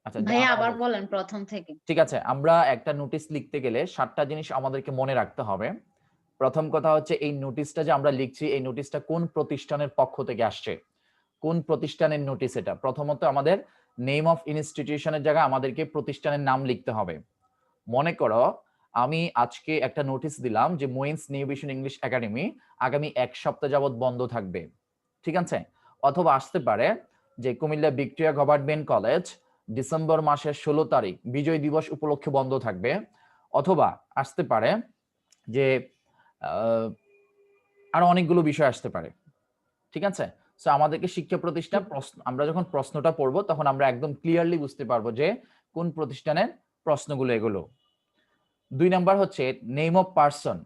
আচ্ছা ভাইয়া আবার বলেন প্রথম থেকে। ঠিক আছে, আমরা একটা নোটিশ লিখতে গেলে ৭টা জিনিস আমাদেরকে মনে রাখতে হবে। প্রথম কথা হচ্ছে এই নোটিশটা যে আমরা লিখছি, এই নোটিশটা কোন প্রতিষ্ঠানের পক্ষ থেকে আসছে? কোন প্রতিষ্ঠানের নোটিশ এটা? প্রথমত আমাদের নেম অফ ইনস্টিটিউশনের জায়গায় আমাদেরকে প্রতিষ্ঠানের নাম লিখতে হবে। মনে করো আমি আজকে একটা নোটিশ দিলাম যে মুইন্স নিউ ভিশন ইংলিশ একাডেমি আগামী ১ সপ্তাহ যাবত বন্ধ থাকবে। ঠিক আছে? অথবা আসতে পারে যে Comilla Victoria government college December মাসের ১৬ তারিখ বিজয় দিবস উপলক্ষে বন্ধ থাকবে। অথবা আসতে পারে যে আহ, আরো অনেকগুলো বিষয় আসতে পারে। ঠিক আছে? সো আমাদেরকে শিক্ষা প্রতিষ্ঠান আমরা যখন প্রশ্নটা পড়বো তখন আমরা একদম ক্লিয়ারলি বুঝতে পারবো যে কোন প্রতিষ্ঠানের প্রশ্নগুলো এগুলো। ২ নাম্বার হচ্ছে name of person.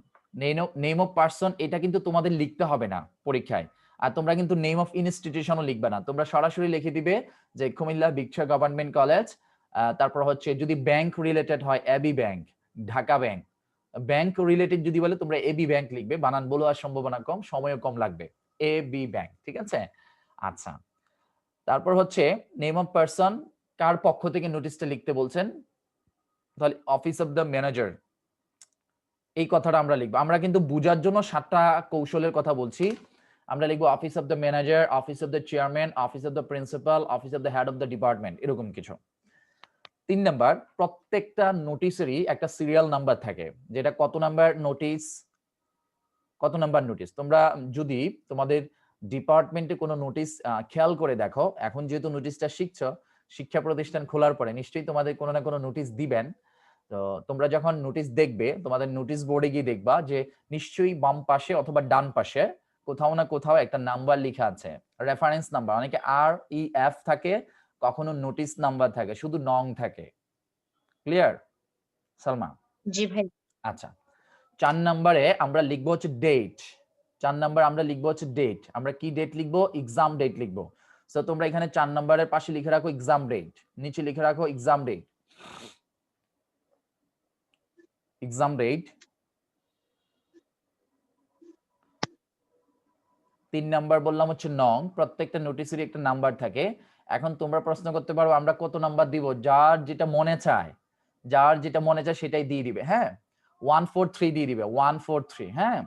Name of person এটা কিন্তু তোমাদের লিখতে হবে না পরীক্ষায়। আর তোমরা কিন্তু নেম অফ ইনস্টিটিউশনও লিখবে না। তোমরা সরাসরি লিখে দিবে যে কুমিল্লা ভিক্টোরিয়া গভর্নমেন্ট কলেজ, তারপর হচ্ছে যদি ব্যাংক রিলেটেড হয় AB bank, Dhaka bank. Bank related যদি বলে তোমরা এবি ব্যাংক লিখবে, বানান বলো আর সম্ভাবনা কম, সময়ও কম লাগবে। এবি ব্যাংক, ঠিক আছে? আচ্ছা, তারপর হচ্ছে নেম অফ পারসন, কার পক্ষ থেকে নোটিশটা লিখতে বলছেন? তাহলে অফিস অফ দ্য ম্যানেজার, এই কথাটা আমরা লিখবো। আমরা কিন্তু বুঝার জন্য ৭টা কৌশলের কথা বলছি। আমরা লিখবো office of the manager, office of the chairman, office of the principal, office of the head of the department, এরকম কিছু। ৩ নাম্বার, প্রত্যেকটা নোটিশেরই একটা সিরিয়াল নাম্বার থাকে, যেটা কত নাম্বার নোটিশ, কত নাম্বার নোটিশ। তোমরা যদি তোমাদের ডিপার্টমেন্টে কোনো নোটিশ খেয়াল করে দেখো, এখন যেহেতু নোটিশটা শিখছো, শিক্ষা প্রতিষ্ঠান খোলার পরে নিশ্চয়ই তোমাদের কোনো না কোনো নোটিশ দিবেন। তো তোমরা যখন নোটিশ দেখবে, তোমাদের নোটিশ বোর্ডে গিয়ে দেখবা যে নিশ্চয়ই বাম পাশে অথবা ডান পাশে কোথাও না কোথাও একটা নাম্বার লেখা আছে, রেফারেন্স নাম্বার। অনেকে REF থাকে, কখনো নোটিশ নাম্বার থাকে, শুধু নং থাকে। ক্লিয়ার সালমা? জি ভাই। আচ্ছা, ৪ নাম্বারে আমরা লিখবো হচ্ছে ডেট। ৪ নাম্বার আমরা লিখবো হচ্ছে ডেট। আমরা কি ডেট লিখবো? এক্সাম ডেট লিখবো। সো তোমরা এখানে ৪ নাম্বারের পাশে লিখে রাখো এক্সাম ডেট, নিচে লিখে রাখো exam date. Exam date. ৩ number বললাম হচ্ছে নং, প্রত্যেকটা নোটিশেরই একটা নাম্বার থাকে। এখন তোমরা প্রশ্ন করতে পারো আমরা কত নাম্বার দিব? যার যেটা মনে চায়, যার যেটা মনে চায় সেটাই দিয়ে দিবে। হ্যাঁ, 143 দিয়ে দিবে, 143। হ্যাঁ,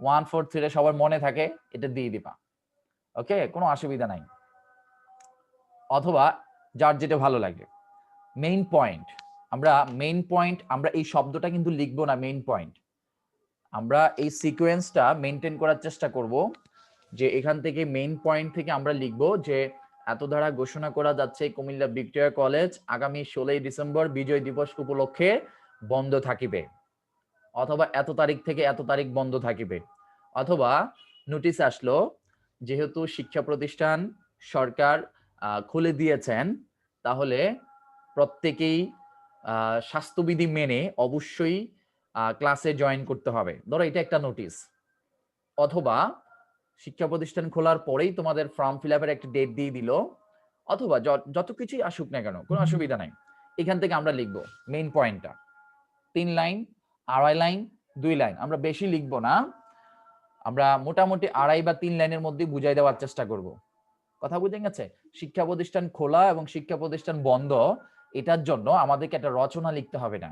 143 এ সবার মনে থাকে, এটা দিয়ে দিবা। ওকে, কোনো অসুবিধা নাই। অথবা যার যেটা ভালো লাগে। মেইন পয়েন্ট, আমরা মেইন পয়েন্ট, আমরা এই শব্দটা কিন্তু লিখবো না মেইন পয়েন্ট। আমরা এই সিকোয়েন্সটা মেনটেন করার চেষ্টা করব, যে এখান থেকে মেইন পয়েন্ট থেকে আমরা লিখব যে এত দ্বারা ঘোষণা করা যাচ্ছে কুমিল্লা ভিক্টোরিয়া কলেজ আগামী 16 ডিসেম্বর বিজয় দিবস উপলক্ষে বন্ধ থাকিবে, অথবা এত তারিখ থেকে এত তারিখ বন্ধ থাকিবে। অথবা নোটিশ আসলো, যেহেতু শিক্ষা প্রতিষ্ঠান সরকার খুলে দিয়েছেন, তাহলে প্রত্যেকেই স্বাস্থ্যবিধি মেনে অবশ্যই ক্লাসে জয়েন করতে হবে। ধরো এটা একটা নোটিশ। অথবা শিক্ষা প্রতিষ্ঠান খোলার পরেই তোমাদের ফর্ম ফিল আপের একটা ডেট দিয়ে দিল, অথবা যত কিছুই আসুক না কেন, কোনো অসুবিধা নাই। এখান থেকে আমরা লিখবো মেইন পয়েন্টটা ৩ লাইন, ২.৫ লাইন, ২ লাইন, আমরা বেশি লিখবো না। আমরা মোটামুটি ২.৫ বা ৩ লাইনের মধ্যে বুঝাই দেওয়ার চেষ্টা করব। কথা বুঝে গেছে? শিক্ষা প্রতিষ্ঠান খোলা এবং শিক্ষা প্রতিষ্ঠান বন্ধ, এটার জন্য আমাদেরকে একটা রচনা লিখতে হবে না,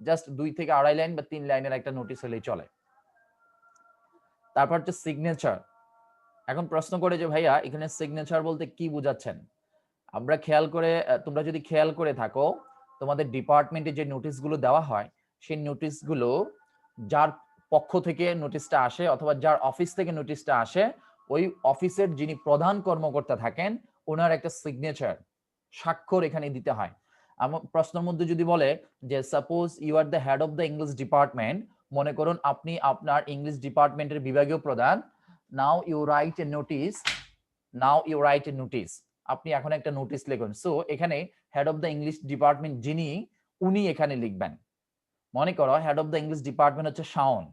জাস্ট ২ থেকে ২.৫ লাইন বা ৩ লাইনের একটা নোটিশ হলেই চলে। তারপর হচ্ছে সিগনেচার। এখন প্রশ্ন করে যে ভাইয়া এখানে সিগনেচার বলতে কি বোঝাচ্ছেন? আমরা খেয়াল করে, তোমরা যদি খেয়াল করে থাকো, তোমাদের ডিপার্টমেন্টে যে নোটিশগুলো দেওয়া হয়, সেই নোটিশগুলো যার পক্ষ থেকে নোটিশটা আসে অথবা যার অফিস থেকে নোটিশটা আসে, ওই অফিসের যিনি প্রধান কর্মকর্তা থাকেন, ওনার একটা সিগনেচার, স্বাক্ষর এখানে দিতে হয়। আমার প্রশ্নের মধ্যে যদি বলে যে suppose you are the head of the English department, মনে করুন আপনি আপনার ইংলিশ ডিপার্টমেন্টের বিভাগীয় প্রধান, now you write a notice, now you write a notice, আপনি এখন একটা নোটিশ লিখুন। সো এখানে head of the English department যিনি, উনি এখানে লিখবেন। মনে করো head of the English department হচ্ছে শাওন,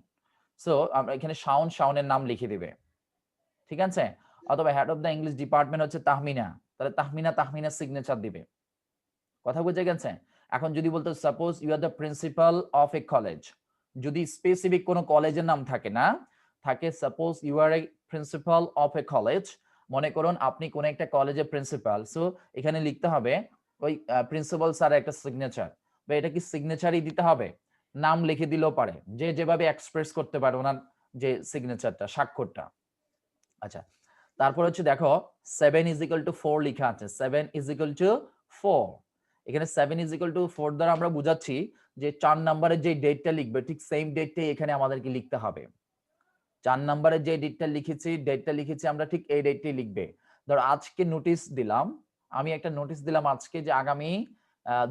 সো আমরা এখানে শাওন, শাওনের নাম লিখে দিবে। ঠিক আছে? অথবা head of the English department হচ্ছে তাহমিনা, তাহলে তাহমিনা, তাহমিনার সিগনেচার দিবে। কথা বুঝে গেছে? এখন যদি বলতো suppose you are the principal of a college, যদি স্পেসিফিক কোনো কলেজের নাম থাকে না, থাকে suppose you are a principal of a college, মনে করুন আপনি কোন একটা কলেজের প্রিন্সিপাল, সো এখানে লিখতে হবে ওই প্রিন্সিপাল স্যার একটা সিগনেচার, বা এটা কি সিগনেচারই দিতে হবে, নাম লিখে দিলেও পারে, যে যেভাবে এক্সপ্রেস করতে পারে ওনার যে সিগনেচারটা, স্বাক্ষরটা। আচ্ছা, তারপর হচ্ছে দেখো 7 = 4 লেখা আছে, 7 = 4। এখানে 7 = 4 দ্বারা আমরা বুঝাচ্ছি যে 4 নম্বরের যে ডেটটা লিখবে ঠিক সেম ডেটটাই এখানে আমাদেরকে লিখতে হবে। 4 নম্বরের যে ডেটটা লিখেছি আমরা ঠিক এই ডেটটাই লিখবে। ধরো আজকে নোটিশ দিলাম, আমি একটা নোটিশ দিলাম আজকে যে আগামী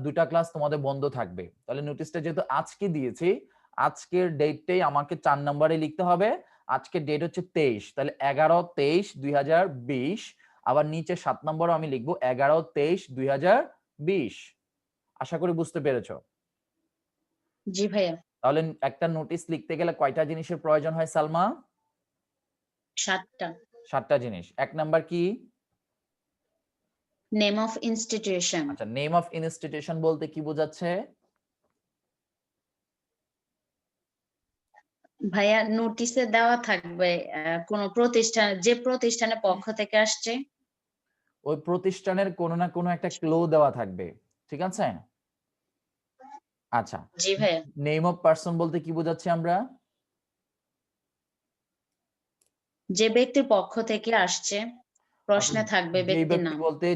2টা ক্লাস তোমাদের বন্ধ থাকবে, তাহলে নোটিশটা যেহেতু আজকে দিয়েছি, আজকের ডেটটাই আমাকে 4 নম্বরে লিখতে হবে। আজকের ডেট হচ্ছে 23, তাহলে 11/23/2020। আবার নিচে 7 নম্বরও আমি লিখবো 11/23/2020। আশা করি বুঝতে পেরেছো। জি ভাইয়া। তাহলে একটা নোটিশ লিখতে গেলে কয়টা জিনিসের প্রয়োজন হয় সালমা? 7টা। 7টা জিনিস। 1 নাম্বার কি? Name of institution. আচ্ছা, নেম অফ ইনস্টিটিউশন বলতে কি বোঝাচ্ছে? ভাইয়া নোটিশে দেওয়া থাকবে কোন প্রতিষ্ঠান, যে প্রতিষ্ঠানের পক্ষ থেকে আসছে। ওই প্রতিষ্ঠানের কোনো না কোনো একটা ক্লু দেওয়া থাকবে, ঠিক আছে? আচ্ছা, জি ভাইয়া। নেম অফ পারসন বলতে কি বোঝাচ্ছি আমরা? যে ব্যক্তির পক্ষ থেকে আসছে, প্রশ্নে থাকবে যেই ব্যক্তির ব্যক্তি নাম। বলতে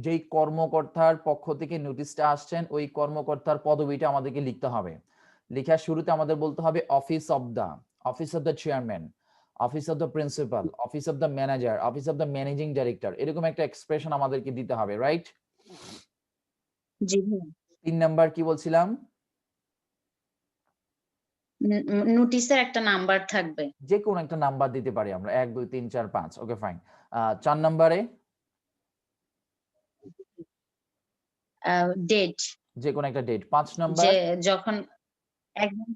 যেই কর্মকর্তার পক্ষ থেকে নোটিশটা আসছেন ওই কর্মকর্তার পদবিটা আমাদেরকে লিখতে হবে। লেখার শুরুতে আমাদের বলতে হবে office of the chairman, office of the principal, office of the manager, office of the managing director, এরকম একটা এক্সপ্রেশন আমাদেরকে দিতে হবে, রাইট? জি ভাইয়া। 3 নাম্বার কি বলছিলাম? নোটিশের একটা নাম্বার থাকবে। যে কোনো একটা নাম্বার দিতে পারি আমরা, 1 2 3 4 5, ওকে ফাইন। 4 নাম্বারে ডেট। যে কোনো একটা ডেট। 5 নাম্বার যে যখন একদম।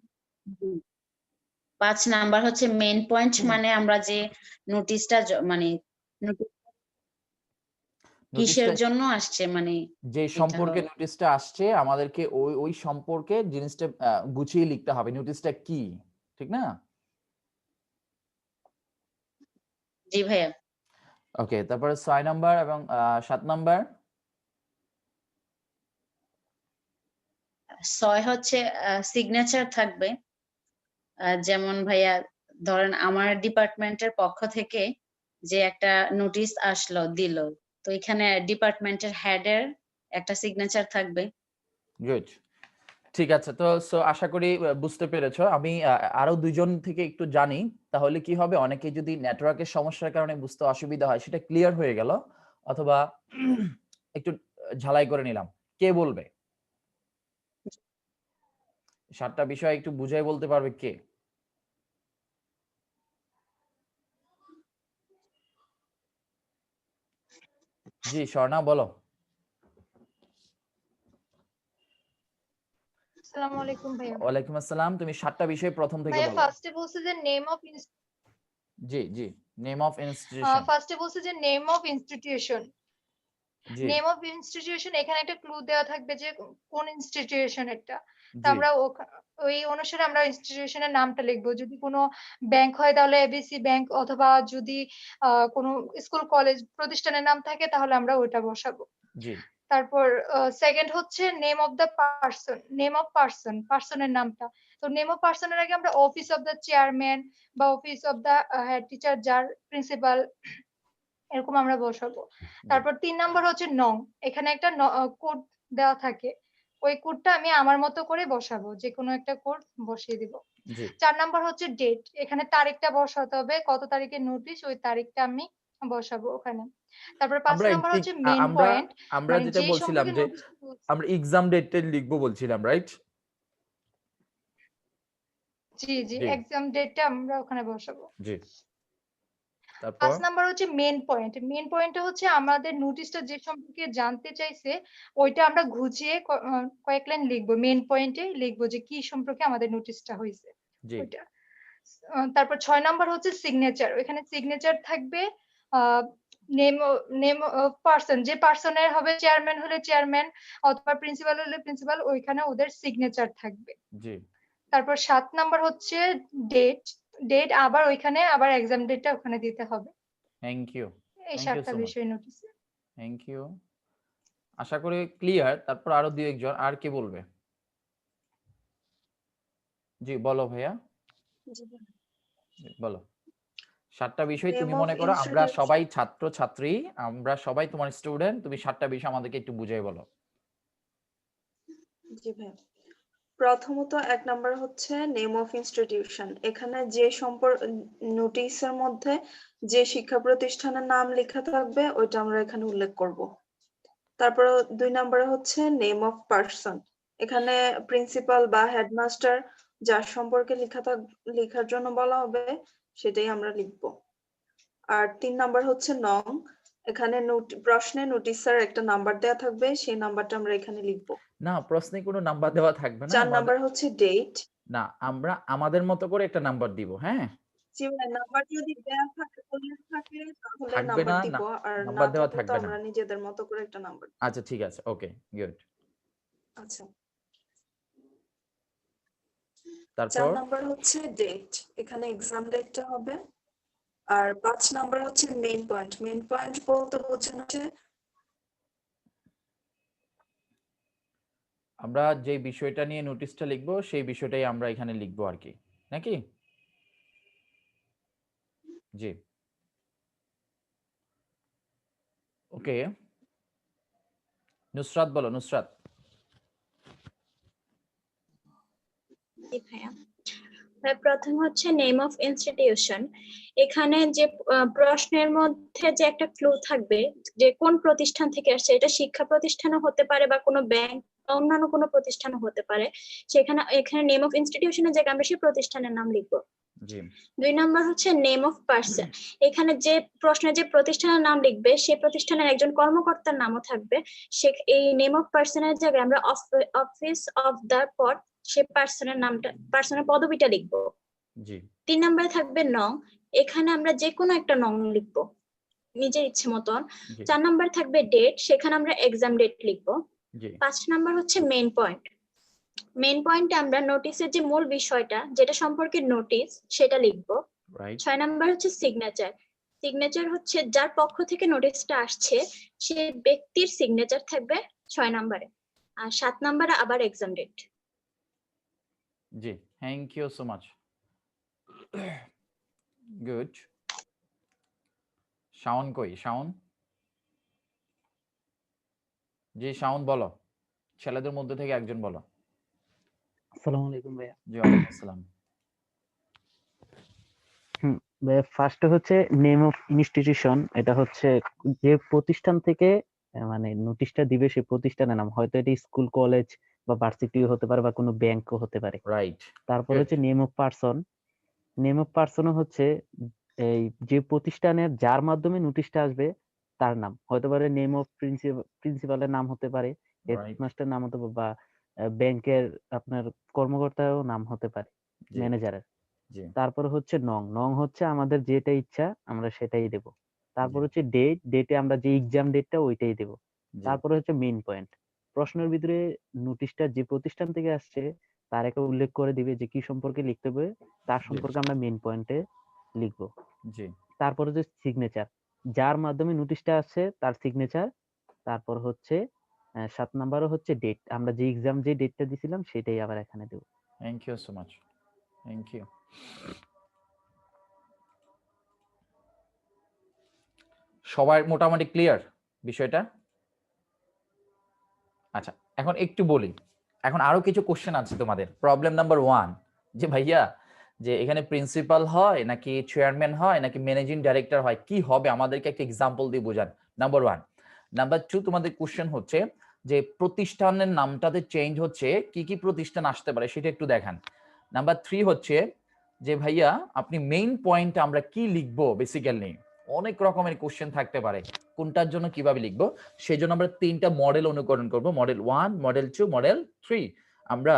5 নাম্বার হচ্ছে মেইন পয়েন্ট, মানে আমরা যে নোটিশটা মানে নোটিশ কিসের নোটিশটা জন্য আসছে, মানে যে এটা সম্পর্কে হবে। নোটিশটা আসছে আমাদেরকে ওই সম্পর্কে জিনিসটা গুছিয়ে লিখতে হবে, নোটিশটা কি, ঠিক না? জি ভাইয়া। ওকে, তারপরে 6 নাম্বার এবং 7 নাম্বার। 6 হচ্ছে সিগনেচার থাকবে। যেমন ভাইয়া ধরেন আমার ডিপার্টমেন্টের পক্ষ থেকে যে একটা নোটিশ আসলো দিল, তো এখানে ডিপার্টমেন্টের হেডের একটা সিগনেচার থাকবে। গুড, ঠিক আছে। তো আশা করি বুঝতে পেরেছো। আমি আরো 2জন থেকে একটু জানি, তাহলে কি হবে, অনেকে যদি নেটওয়ার্কের সমস্যার কারণে বুঝতে অসুবিধা হয় সেটা ক্লিয়ার হয়ে গেল, অথবা একটু ঝালাই করে নিলাম। কে বলবে? 7টা বিষয় একটু বুঝাই বলতে পারবে কে? জি স্বর্ণা, বলো। আসসালামু আলাইকুম ভাইয়া। ওয়ালাইকুম আসসালাম। তুমি 7টা বিষয় প্রথম থেকে ভাইয়া বলো। ফার্স্টে বলছে যে জি জি, name of institution. Name of institution. জি নেম অফ ইনস্টিটিউশন, এখানে একটা ক্লু দেওয়া থাকবে যে কোন ইনস্টিটিউশন এটা। তো জি আমরা ওই অনুসারে আমরা ইনস্টিটিউশনের নামটা লিখবো। যদি কোনো ব্যাংক হয় তাহলে এবিসি ব্যাংক, অথবা যদি কোনো স্কুল কলেজ প্রতিষ্ঠানের নাম থাকে তাহলে আমরা ওইটা বসাবো। জি তারপর সেকেন্ড হচ্ছে name of the person, name of পার্সনের নামটা। তো নেম অফ পার্সনের আগে আমরা অফিস অফ দ্য চেয়ারম্যান বা office of the head teacher, যার প্রিন্সিপাল, এরকম আমরা বসাবো। জি তারপর 3 নাম্বার হচ্ছে নং। এখানে একটা কোড দেওয়া থাকে, ওই কোডটা আমি আমার মতো করে বসাবো, যে কোনো একটা কোড বসিয়ে দিব। জি 4 নাম্বার হচ্ছে ডেট, এখানে তারিখটা বসাতে হবে, কত তারিখে নোটিশ, ওই তারিখটা আমি বসাবো ওখানে। তারপর 5 আমরা নাম্বার হচ্ছে মেইন আমরা পয়েন্ট, আমরা মানে যেটা যে বলছিলাম সম্পর্কে যে নোটিশ বলছি। আমরা এক্সাম ডেটটা লিখবো বলছিলাম, রাইট? জি জি, জি এক্সাম ডেটটা আমরা ওখানে বসাবো। জি, তারপর 5 নাম্বার হচ্ছে মেইন পয়েন্ট। মেইন পয়েন্টটা হচ্ছে আমাদের নোটিশটা যে সম্পর্কে জানতে চাইছে, ওইটা আমরা ঘুচিয়ে কয়েক লাইন লিখবো। মেইন পয়েন্টে লিখবো যে কি সম্পর্কে আমাদের নোটিশটা হইছে জি ওইটা। তারপর 6 নাম্বার হচ্ছে সিগনেচার। ওইখানে সিগনেচার থাকবে, a name name of person, যে পারসনের হবে, চেয়ারম্যান হলে চেয়ারম্যান অথবা প্রিন্সিপাল হলে প্রিন্সিপাল, ওইখানে ওদের সিগনেচার থাকবে। জি, তারপর 7 নাম্বার হচ্ছে ডেট। ডেট আবার ওইখানে আবার এক্সাম ডেটটা ওখানে দিতে হবে। থ্যাংক ইউ, এই থ্যাংক ইউ 7টা সো মাচ, বিষয় নোটিসে। Thank you. আশা করি ক্লিয়ার। তারপর আরো দুই একজন আর কে বলবে? জি বলো ভাইয়া, জি ভাই। জি, বলো। 7টা বিষয় তুমি Name of মনে করো আমরা institution. সবাই ছাত্র ছাত্রী, আমরা সবাই তোমার স্টুডেন্ট, তুমি 7টা বিষয় আমাদেরকে একটু বুঝিয়ে বলো। জি ভাই। প্রথমত 1 নাম্বার হচ্ছে নেম অফ ইনস্টিটিউশন। এখানে যে নোটিশের মধ্যে যে শিক্ষা প্রতিষ্ঠানের নাম লেখা থাকবে ওইটা আমরা এখানে উল্লেখ করব। তারপর 2 নাম্বারে হচ্ছে নেম অফ পারসন। এখানে প্রিন্সিপাল বা হেডমাস্টার যার সম্পর্কে লেখার জন্য বলা হবে সেটাই আমরা লিখব। আর 3 নাম্বার হচ্ছে নং। এখানে প্রশ্নে নোটিশের একটা নাম্বার দেয়া থাকবে, সেই নাম্বারটা আমরা এখানে লিখব। না, প্রশ্নে কোনো নাম্বার দেওয়া থাকবে না। 4 নাম্বার হচ্ছে ডেট। না, আমরা আমাদের মতো করে একটা নাম্বার দিব, হ্যাঁ? জি ভাই, নাম্বার যদি দেয়া থাকে উল্লেখ থাকে তাহলে থাকবে নাম্বার না, দিব, আর না নাম্বার দেওয়া থাকলে তো থাকবে না। আমরা নিজেদের মতো করে একটা নাম্বার। আচ্ছা ঠিক আছে, ওকে গুড। আচ্ছা, 4 তারপর নাম্বার হচ্ছে ডেট। এখানে এক্সাম ডেটটা হবে। আর 5 নাম্বার হচ্ছে মেইন পয়েন্ট। মেইন পয়েন্ট বলতে বোঝানো হচ্ছে আমরা যে বিষয়টা নিয়ে নোটিশটা লিখবো সেই বিষয়টাই আমরা এখানে লিখবো আর কি, নাকি? জি ওকে, নুসরাত বলো। নুসরাত। জি ভাইয়া। প্রথম হচ্ছে নেম অফ ইনস্টিটিউশন। এখানে যে প্রশ্নের মধ্যে যে একটা ক্লু থাকবে যে কোন প্রতিষ্ঠান থেকে আসছে, এটা শিক্ষা প্রতিষ্ঠানও হতে পারে বা কোনো ব্যাংক বা অন্যান্য কোনো প্রতিষ্ঠানও হতে পারে। এখানে নেম অফ ইনস্টিটিউশনের জায়গায় আমরা সেই প্রতিষ্ঠানের নাম লিখবো। জি 2 নাম্বার হচ্ছে নেম অফ পার্সন। এখানে যে প্রশ্নে যে প্রতিষ্ঠানের নাম লিখবে সেই প্রতিষ্ঠানের একজন কর্মকর্তার নামও থাকবে। এই নেম অফ পার্সনের জায়গায় আমরা অফিস অফ দ্য পদ সে পার্সনের নামটা, পার্সনের পদবিটা লিখবো। জি 3 নাম্বারে থাকবে নং। এখানে আমরা যে কোনো একটা নং লিখবো নিজের ইচ্ছে মতন। জি 4 নাম্বার থাকবে ডেট, সেখানে আমরা এক্সাম ডেট লিখবো। জি 5 নাম্বার হচ্ছে মেইন পয়েন্ট। মেইন পয়েন্টে আমরা নোটিশের যে মূল বিষয়টা যেটা সম্পর্কে নোটিশ সেটা লিখবো। রাইট 6 নাম্বার হচ্ছে সিগনেচার। সিগনেচার হচ্ছে যার পক্ষ থেকে নোটিশটা আসছে সে ব্যক্তির সিগনেচার থাকবে 6 নাম্বারে। আর 7 নাম্বারে আবার এক্সাম ডেট। জি thank you so much, good. Shaon কই? শাওন, জি শাওন বলো, ছেলেদের মধ্যে থেকে একজন বলো। আসসালামু আলাইকুম ভাইয়া। জি ওয়ালাইকুম আসসালাম। ভাইয়া ফার্স্টে হচ্ছে নেম অফ ইনস্টিটিউশন। এটা হচ্ছে যে প্রতিষ্ঠান থেকে মানে নোটিশটা দিবে সেই প্রতিষ্ঠানের নাম, হয়তো এটা স্কুল কলেজ বা ভার্সিটিও হতে পারে বা কোনো ব্যাংকও হতে পারে। রাইট তারপর Good. হচ্ছে name of person. Name of পার্সনও হচ্ছে এই যে প্রতিষ্ঠানের যার মাধ্যমে নোটিশটা আসবে তার নাম, হতে পারে নেম অফ প্রিন্সিপালের নাম হতে পারে, রাইট হেডমাস্টার নাম হতে পারে, বা ব্যাংকের আপনার কর্মকর্তারও নাম হতে পারে, জি ম্যানেজারের। জি তারপর হচ্ছে নং। নং হচ্ছে আমাদের যেটা ইচ্ছা আমরা সেটাই দেব। তারপর জি হচ্ছে ডেট। ডেটে আমরা যে এক্সাম ডেটটা ওইটাই দেব। জি তারপর হচ্ছে মেইন পয়েন্ট। প্রশ্নের ভিতরে নোটিশটা যে প্রতিষ্ঠান থেকে আসছে তার একটা উল্লেখ করে দিবে যে কি সম্পর্কে লিখতে হবে, তার জি সম্পর্কে আমরা মেইন পয়েন্টে লিখবো। জি তারপর হচ্ছে সিগনেচার, যার মাধ্যমে নোটিশটা আসছে তার সিগনেচার। তারপর হচ্ছে 7 নাম্বারও হচ্ছে ডেট, আমরা যে এক্সাম যে ডেটটা দিছিলাম সেটাই আবার এখানে দেব। Thank you so much, thank you. সবার মোটামুটি ক্লিয়ার বিষয়টা? আচ্ছা এখন একটু বলি, এখন আরো কিছু কোশ্চেন আছে তোমাদের। প্রবলেম নাম্বার 1, যে ভাইয়া যে এখানে প্রিন্সিপাল হয় নাকি চেয়ারম্যান হয় নাকি ম্যানেজিং ডাইরেক্টর হয়, কি হবে আমাদেরকে একটা এক্সাম্পল দিয়ে বোঝান। নাম্বার 1। নাম্বার 2 তোমাদের কোশ্চেন হচ্ছে যে প্রতিষ্ঠানের নামটাতে চেঞ্জ হচ্ছে, কি কি প্রতিষ্ঠান আসতে পারে সেটা একটু দেখান। নাম্বার 3 হচ্ছে যে ভাইয়া আপনি মেইন পয়েন্ট আমরা কি লিখবো, বেসিক্যালি অনেক রকমের কোশ্চেন থাকতে পারে, কোনটার জন্য কিভাবে লিখবো সেই জন্য আমরা 3টা মডেল অনুকরণ করব, মডেল 1, মডেল 2, মডেল 3। আমরা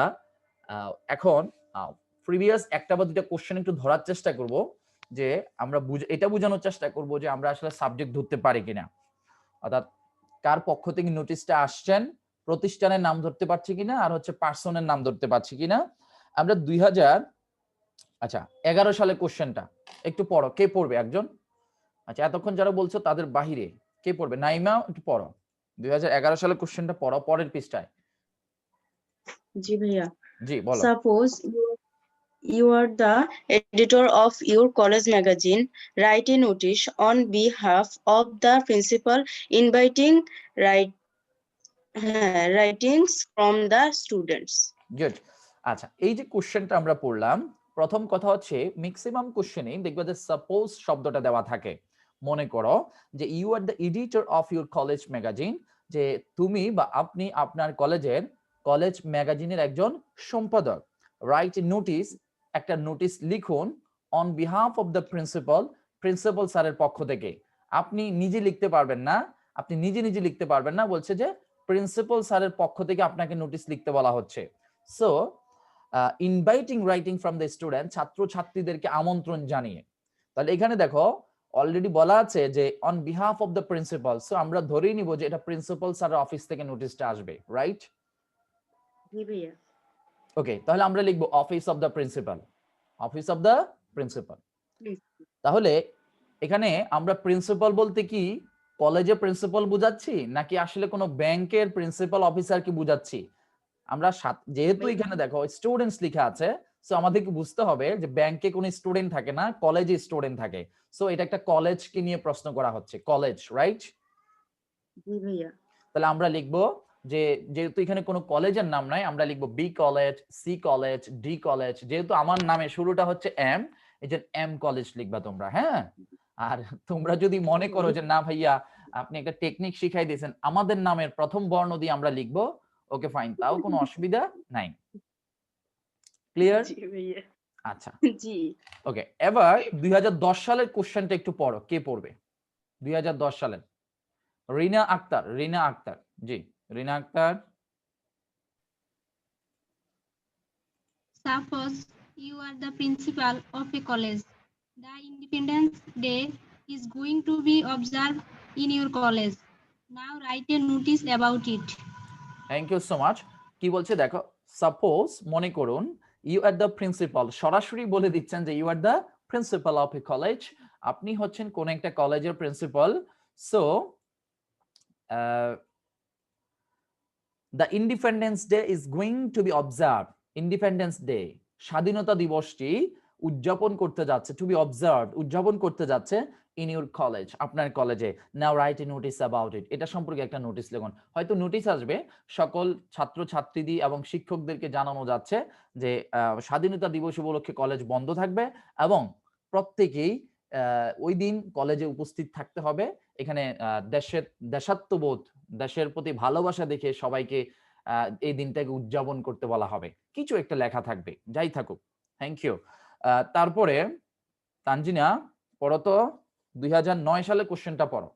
এখন প্রিভিয়াস একটা বা দুটা কোশ্চেন একটু ধরার চেষ্টা করব, যে আমরা এটা বোঝানোর চেষ্টা করব যে আমরা আসলে সাবজেক্ট ধরতে পারি কিনা, অর্থাৎ কার পক্ষ থেকে নোটিশটা আসছেন, প্রতিষ্ঠানের নাম ধরতে পারছি কিনা, আর হচ্ছে পার্সনের নাম ধরতে পারছি কিনা। আমরা 2011 সালের কোশ্চেনটা একটু পড়ো, কে পড়বে একজন? আচ্ছা এতক্ষণ যারা বলছো তাদের বাহিরে কে পড়বে? নাইমা একটু পড়ো। 2011 সালের কোশ্চেনটা পড়ো পরের পৃষ্ঠায়। জি ভাইয়া। জি বলো। Suppose you are the editor of your college magazine. Write a notice on behalf of the principal inviting writings from the students. Good. আচ্ছা, এই যে কোশ্চেনটা আমরা পড়লাম, প্রথম কথা হচ্ছে ম্যাক্সিমাম কোশ্চেনেই দেখবে যে সাপোজ শব্দটা দেওয়া থাকে। মনে করো যে you are the editor of your college magazine, যে তুমি বা আপনি আপনার কলেজের কলেজ ম্যাগাজিনের একজন সম্পাদক। রাইট নোটিস, একটা নোটিস লিখুন on behalf of the principal, principal স্যারের পক্ষ থেকে। আপনি নিজে লিখতে পারবেন না, আপনি নিজে নিজে লিখতে পারবেন না, বলছে যে প্রিন্সিপাল স্যারের পক্ষ থেকে আপনাকে নোটিস লিখতে বলা হচ্ছে। So inviting writing from the student, ছাত্র ছাত্রীদেরকে আমন্ত্রণ জানিয়ে। তাহলে এখানে দেখো অলরেডি বলা আছে যে on behalf of the principal, so আমরা ধরেই নিব যে এটা প্রিন্সিপাল স্যারের অফিস থেকে নোটিসটা আসবে, রাইট? জি ভাইয়া। ওকে, তাহলে আমরা লিখবো office of the principal, office of the principal. তাহলে এখানে আমরা প্রিন্সিপাল বলতে কি কলেজে প্রিন্সিপাল বুঝাচ্ছি, নাকি আসলে কোনো ব্যাংকের প্রিন্সিপাল অফিসার কি বুঝাচ্ছি? আমরা যেহেতু এখানে দেখো স্টুডেন্টস লেখা আছে, সো আমাদেরকে বুঝতে হবে যে ব্যাংকে কোনো স্টুডেন্ট থাকে না, কলেজে স্টুডেন্ট থাকে। সো এটা একটা কলেজকে নিয়ে প্রশ্ন করা হচ্ছে, কলেজ, রাইট? জি ভাইয়া। তাহলে আমরা লিখবো যে যেহেতু এখানে কোনো কলেজের নাম নাই, আমরা লিখবো B college, C college, D college. যেহেতু আমার নামে শুরুটা হচ্ছে এম, এই যে এম কলেজ লিখবা তোমরা, হ্যাঁ? আর তোমরা যদি মনে করো যে না ভাইয়া আপনি একটা টেকনিক শিখাই দিয়েছেন, আমাদের নামের প্রথম বর্ণ দিয়ে আমরা লিখবো, ওকে ফাইন, তাও কোনো অসুবিধা নাই। ক্লিয়ার? জি ভাইয়া। আচ্ছা জি। ওকে, এবার 2010 সালের কোশ্চেনটা একটু পড়ো, কে পড়বে 2010 সালের? রিনা আক্তার, রিনা আক্তার, জি রিনা Akter. Suppose you are the principal of a college. The Independence Day is going to be observed in your college. Now write a notice about it. Thank you so much. কি বলছে দেখো, সাপোজ মনে করুন ইউ আর দ্য প্রিন্সিপাল, সরাসরি বলে দিচ্ছেন যে you are the principal of a college, আপনি হচ্ছেন কোন একটা কলেজের principal. So the independence day is going to be observe, independence day স্বাধীনতা দিবসটি উদযাপন করতে যাচ্ছে, টু বি অবজার্ভ উদযাপন করতে যাচ্ছে ইন ইউর কলেজ, আপনার কলেজে। Now write a notice about it, এটা সম্পর্কে একটা নোটিস লিখুন। হয়তো নোটিস আসবে, সকল ছাত্র ছাত্রীদের এবং শিক্ষকদেরকে জানানো যাচ্ছে যে স্বাধীনতা দিবস উপলক্ষে কলেজ বন্ধ থাকবে এবং প্রত্যেকেই ওই দিন কলেজে উপস্থিত থাকতে হবে। এখানে দেশের দেশাত্মবোধ, দেশের প্রতি ভালোবাসা দেখে সবাইকে এই দিনটাকে উদযাপন করতে বলা হবে, কিছু একটা লেখা থাকবে, যাই থাকুক। Thank you. তারপরে তানজিনা পড়ো তো 2009 সালে কোশ্চেনটা পড়ো।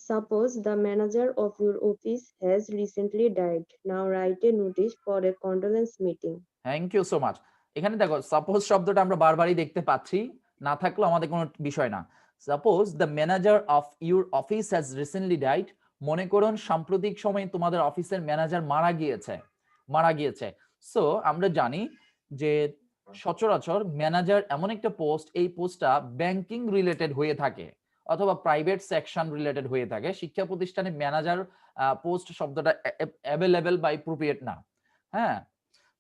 Suppose the manager of your office has recently died. Now write a notice for a condolence meeting. Thank you so much. এখানে দেখো সাপোজ শব্দটা আমরা বারবারই দেখতে পাচ্ছি, না থাকলেও আমাদের কোনো বিষয় না। Suppose the manager of your office has recently died, মনে করুন সাম্প্রতিক সময়ে তোমাদের অফিসের ম্যানেজার মারা গিয়েছে। সো আমরা জানি যে সচরাচর ম্যানেজার এমন একটা পোস্ট, এই পোস্টটা ব্যাংকিং রিলেটেড হয়ে থাকে অথবা প্রাইভেট সেকশন রিলেটেড হয়ে থাকে। শিক্ষা প্রতিষ্ঠানে ম্যানেজার পোস্ট শব্দটা অ্যাভেলেবেল বা অ্যাপ্রোপ্রিয়েট না, হ্যাঁ?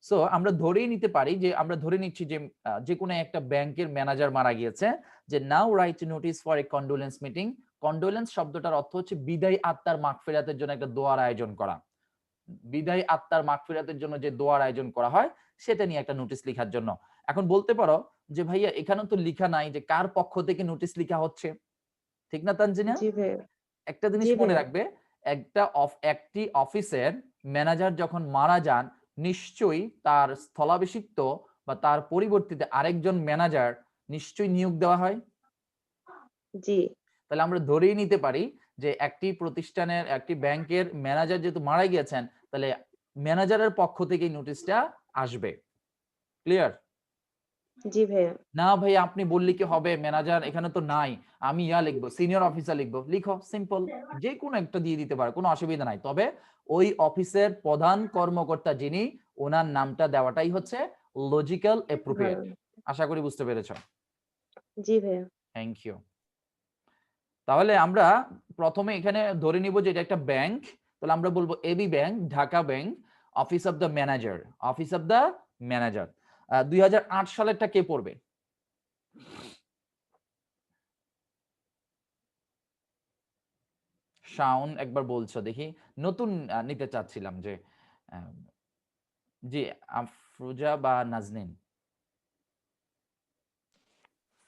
সো আমরা ধরেই নিতে পারি যে আমরা ধরে নিচ্ছি যে কোনো একটা ব্যাংকের ম্যানেজার মারা গিয়েছে, যে now write notice for a condolence meeting. Condolence শব্দটার অর্থ হচ্ছে বিদায় আত্মার মাগফিরাতের জন্য একটা দোয়ার আয়োজন করা, বিদায় আত্মার মাগফিরাতের জন্য যে দোয়ার আয়োজন করা হয় সেটা নিয়ে একটা নোটিশ লেখার জন্য। এখন বলতে পারো যে ভাইয়া এখানে তো লেখা নাই যে কার পক্ষ থেকে নোটিশ লেখা হচ্ছে, ঠিক না তানজিনা? জি ভাইয়া। একটা জিনিস মনে রাখবে, একটি অফিসের ম্যানেজার যখন মারা যান, নিশ্চয়ই তার স্থলাভিষিক্ত বা তার পরিবর্তিতে আরেকজন ম্যানেজার নিশ্চয়ই নিয়োগ দেওয়া হয়। জি। তাহলে আমরা ধরেই নিতে পারি যে একটি প্রতিষ্ঠানের, একটি ব্যাংকের ম্যানেজার যেহেতু মারা গিয়েছেন, তাহলে ম্যানেজারের পক্ষ থেকে নোটিশটা আসবে। ক্লিয়ার? জি ভাইয়া। না ভাইয়া আপনি বললে কি হবে, ম্যানেজার এখানে তো নাই, আমি লিখবো সিনিয়র অফিসার লিখবো, লিখো, সিম্পল, যে কোনো একটা দিয়ে দিতে পারে, কোনো অসুবিধা নাই। তবে ওই অফিসের প্রধান কর্মকর্তা যিনি, ওনার নামটা দেওয়াটাই হচ্ছে লজিক্যাল অ্যাপ্রোপ্রিয়েট। আশা করি বুঝতে পেরেছো। জি ভাইয়া। Thank you. তাহলে আমরা প্রথমে এখানে ধরে নিব যে এটা একটা ব্যাংক, তাহলে আমরা বলবো AB bank, Dhaka bank, office of the manager, office of the manager. 2008 সালেরটা কে পড়বে? শাওন একবার বলছো দেখি, নতুন নিতে চাচ্ছিলাম যে জি আফরুজা বা নাজনীন।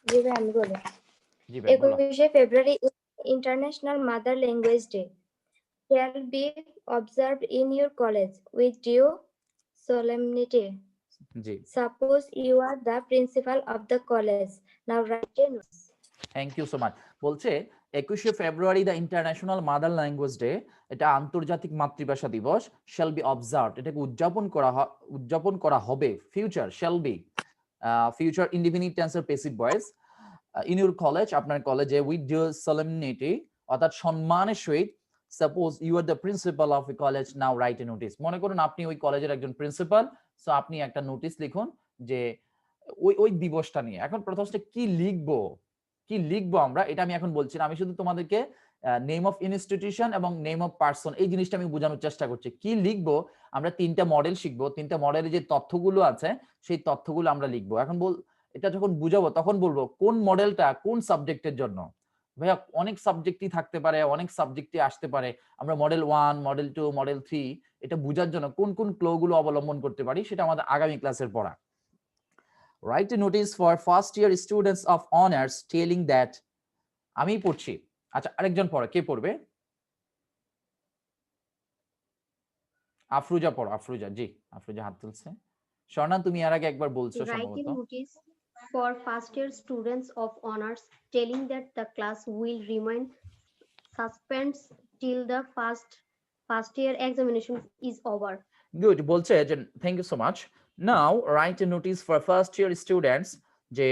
জি ভাই আমি বলি। জি ভাই বলো। 21 February international mother language day shall be observed in your college with due solemnity. জি Suppose you are the principal of the college. Now write a note. Thank you so much. বলছে 21শে February the international mother language day, এটা আন্তর্জাতিক মাতৃভাষা দিবস, shall be observed, এটাকে উদযাপন করা হবে, future shall be, future indefinite টেন্সের passive voice, in your college, আপনার কলেজে, উইথ ডিউ সলেমনিটি, অর্থাৎ সম্মানের সহিত। Suppose you are the principal of a college, now write a notice, মনে করুন আপনি ওই কলেজের একজন প্রিন্সিপাল, সো আপনি একটা নোটিস লিখুন যে ওই দিবসটা নিয়ে। এখন প্রথম কি লিখবো, কি লিখবো আমরা, এটা আমি এখন বলছি না, আমি শুধু তোমাদেরকে নেম অফ ইনস্টিটিউশন এবং নেম অফ পারসন এই জিনিসটা আমি বোঝানোর চেষ্টা করছি। কি লিখবো, আমরা 3টা মডেল শিখবো, 3টা মডেলের যে তথ্যগুলো আছে সেই তথ্যগুলো আমরা লিখবো। এখন এটা যখন বুঝাবো তখন বলবো কোন মডেলটা কোন সাবজেক্টের জন্য। ভাইয়া অনেক সাবজেক্টই থাকতে পারে, অনেক সাবজেক্টই আসতে পারে, আমরা মডেল 1, মডেল 2, মডেল 3 এটা বোঝার জন্য কোন কোন ক্লোগুলো অবলম্বন করতে পারি সেটা আমাদের আগামী ক্লাসের পড়া। Write a notice for first year students of honors telling that, আমি পড়ছি, আচ্ছা আরেকজন পড়ে, কে পড়বে? আফরুজা পড়ো, আফরুজা। জি আফরুজা হাত তুলছে। স্বর্ণা তুমি এর আগে একবার বলছো Write a সম্ভবত। notice for first year students of honors telling that the class will remain suspended till the first year examination is over. Good, বলছে যে thank you so much. Now write a notice for first year students, যে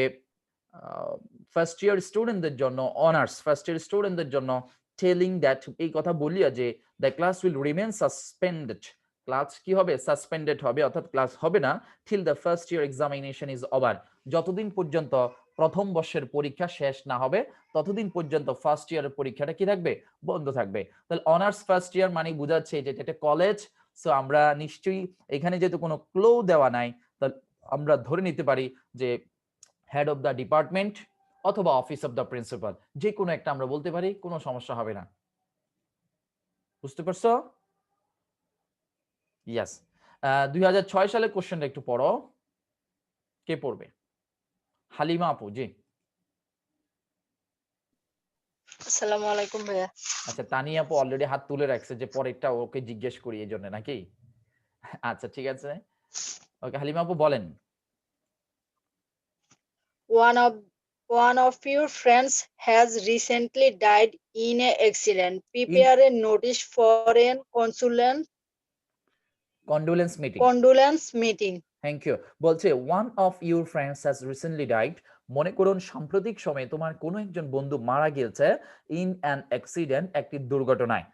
first year স্টুডেন্টদের জন্য, honours first year স্টুডেন্টদের জন্য, telling that এই কথা বলিয়া যে the class will remain suspended, class কি হবে, সাসপেন্ডেড হবে, অর্থাৎ ক্লাস হবে না, till the first year examination is over, যতদিন পর্যন্ত প্রথম বর্ষের পরীক্ষা শেষ না হবে ততদিন পর্যন্ত ফার্স্ট ইয়ারের পরীক্ষাটা কি থাকবে, বন্ধ থাকবে। তাহলে অনার্স ফার্স্ট ইয়ার মানে বোঝাচ্ছে যে এটা কলেজ, সো আমরা নিশ্চয়ই এখানে যেহেতু কোনো ক্লো দেওয়া নাই, তাহলে আমরা ধরে নিতে পারি যে হেড অফ দ্য ডিপার্টমেন্ট অথবা অফিস অফ দ্য প্রিন্সিপাল, যে কোনো একটা আমরা বলতে পারি, কোনো সমস্যা হবে না। বুঝতে পারছো? ইয়েস। 2006 সালের কোশ্চেনটা একটু পড়ো, কে পড়বে? হালিমা আপু। জি আসসালামু আলাইকুম ভাইয়া। আচ্ছা তানিয়া আপু অলরেডি হাত তুলে রাখছে যে পরেরটা ওকে জিজ্ঞেস করি এই জন্য নাকি? আচ্ছা ঠিক আছে, ওকে হালিমা আপু বলেন। One of your friends has recently died in an accident. Prepare a notice for a condolence meeting. Thank you. বলছে one of your friends has recently died, মনে করুন সাম্প্রতিক সময়ে তোমার কোনো একজন বন্ধু মারা গিয়েছে, in an accident একটি দুর্ঘটনায়।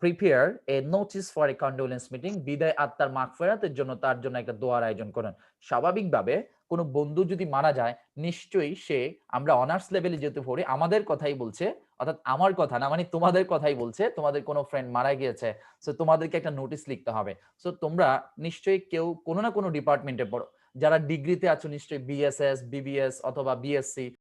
Prepare a notice for a condolence meeting, বিদায় আত্মার মাগফিরাতের জন্য তার জন্য একটা দোয়ার আয়োজন করেন। স্বাভাবিকভাবে কোনো বন্ধু যদি মারা যায় নিশ্চয়ই সে, আমরা অনার্স লেভেলে যেতে পড়ি, আমাদের কথাই বলছে, অর্থাৎ আমার কথা না, মানে তোমাদের কথাই বলছে, তোমাদের কোনো ফ্রেন্ড মারা গিয়েছে, সো তোমাদেরকে একটা নোটিস লিখতে হবে। সো তোমরা নিশ্চয়ই কেউ কোনো না কোনো ডিপার্টমেন্টে পড়ো, যারা ডিগ্রিতে আছো নিশ্চয়ই বিএসএস, বিবিএস অথবা বিএসসি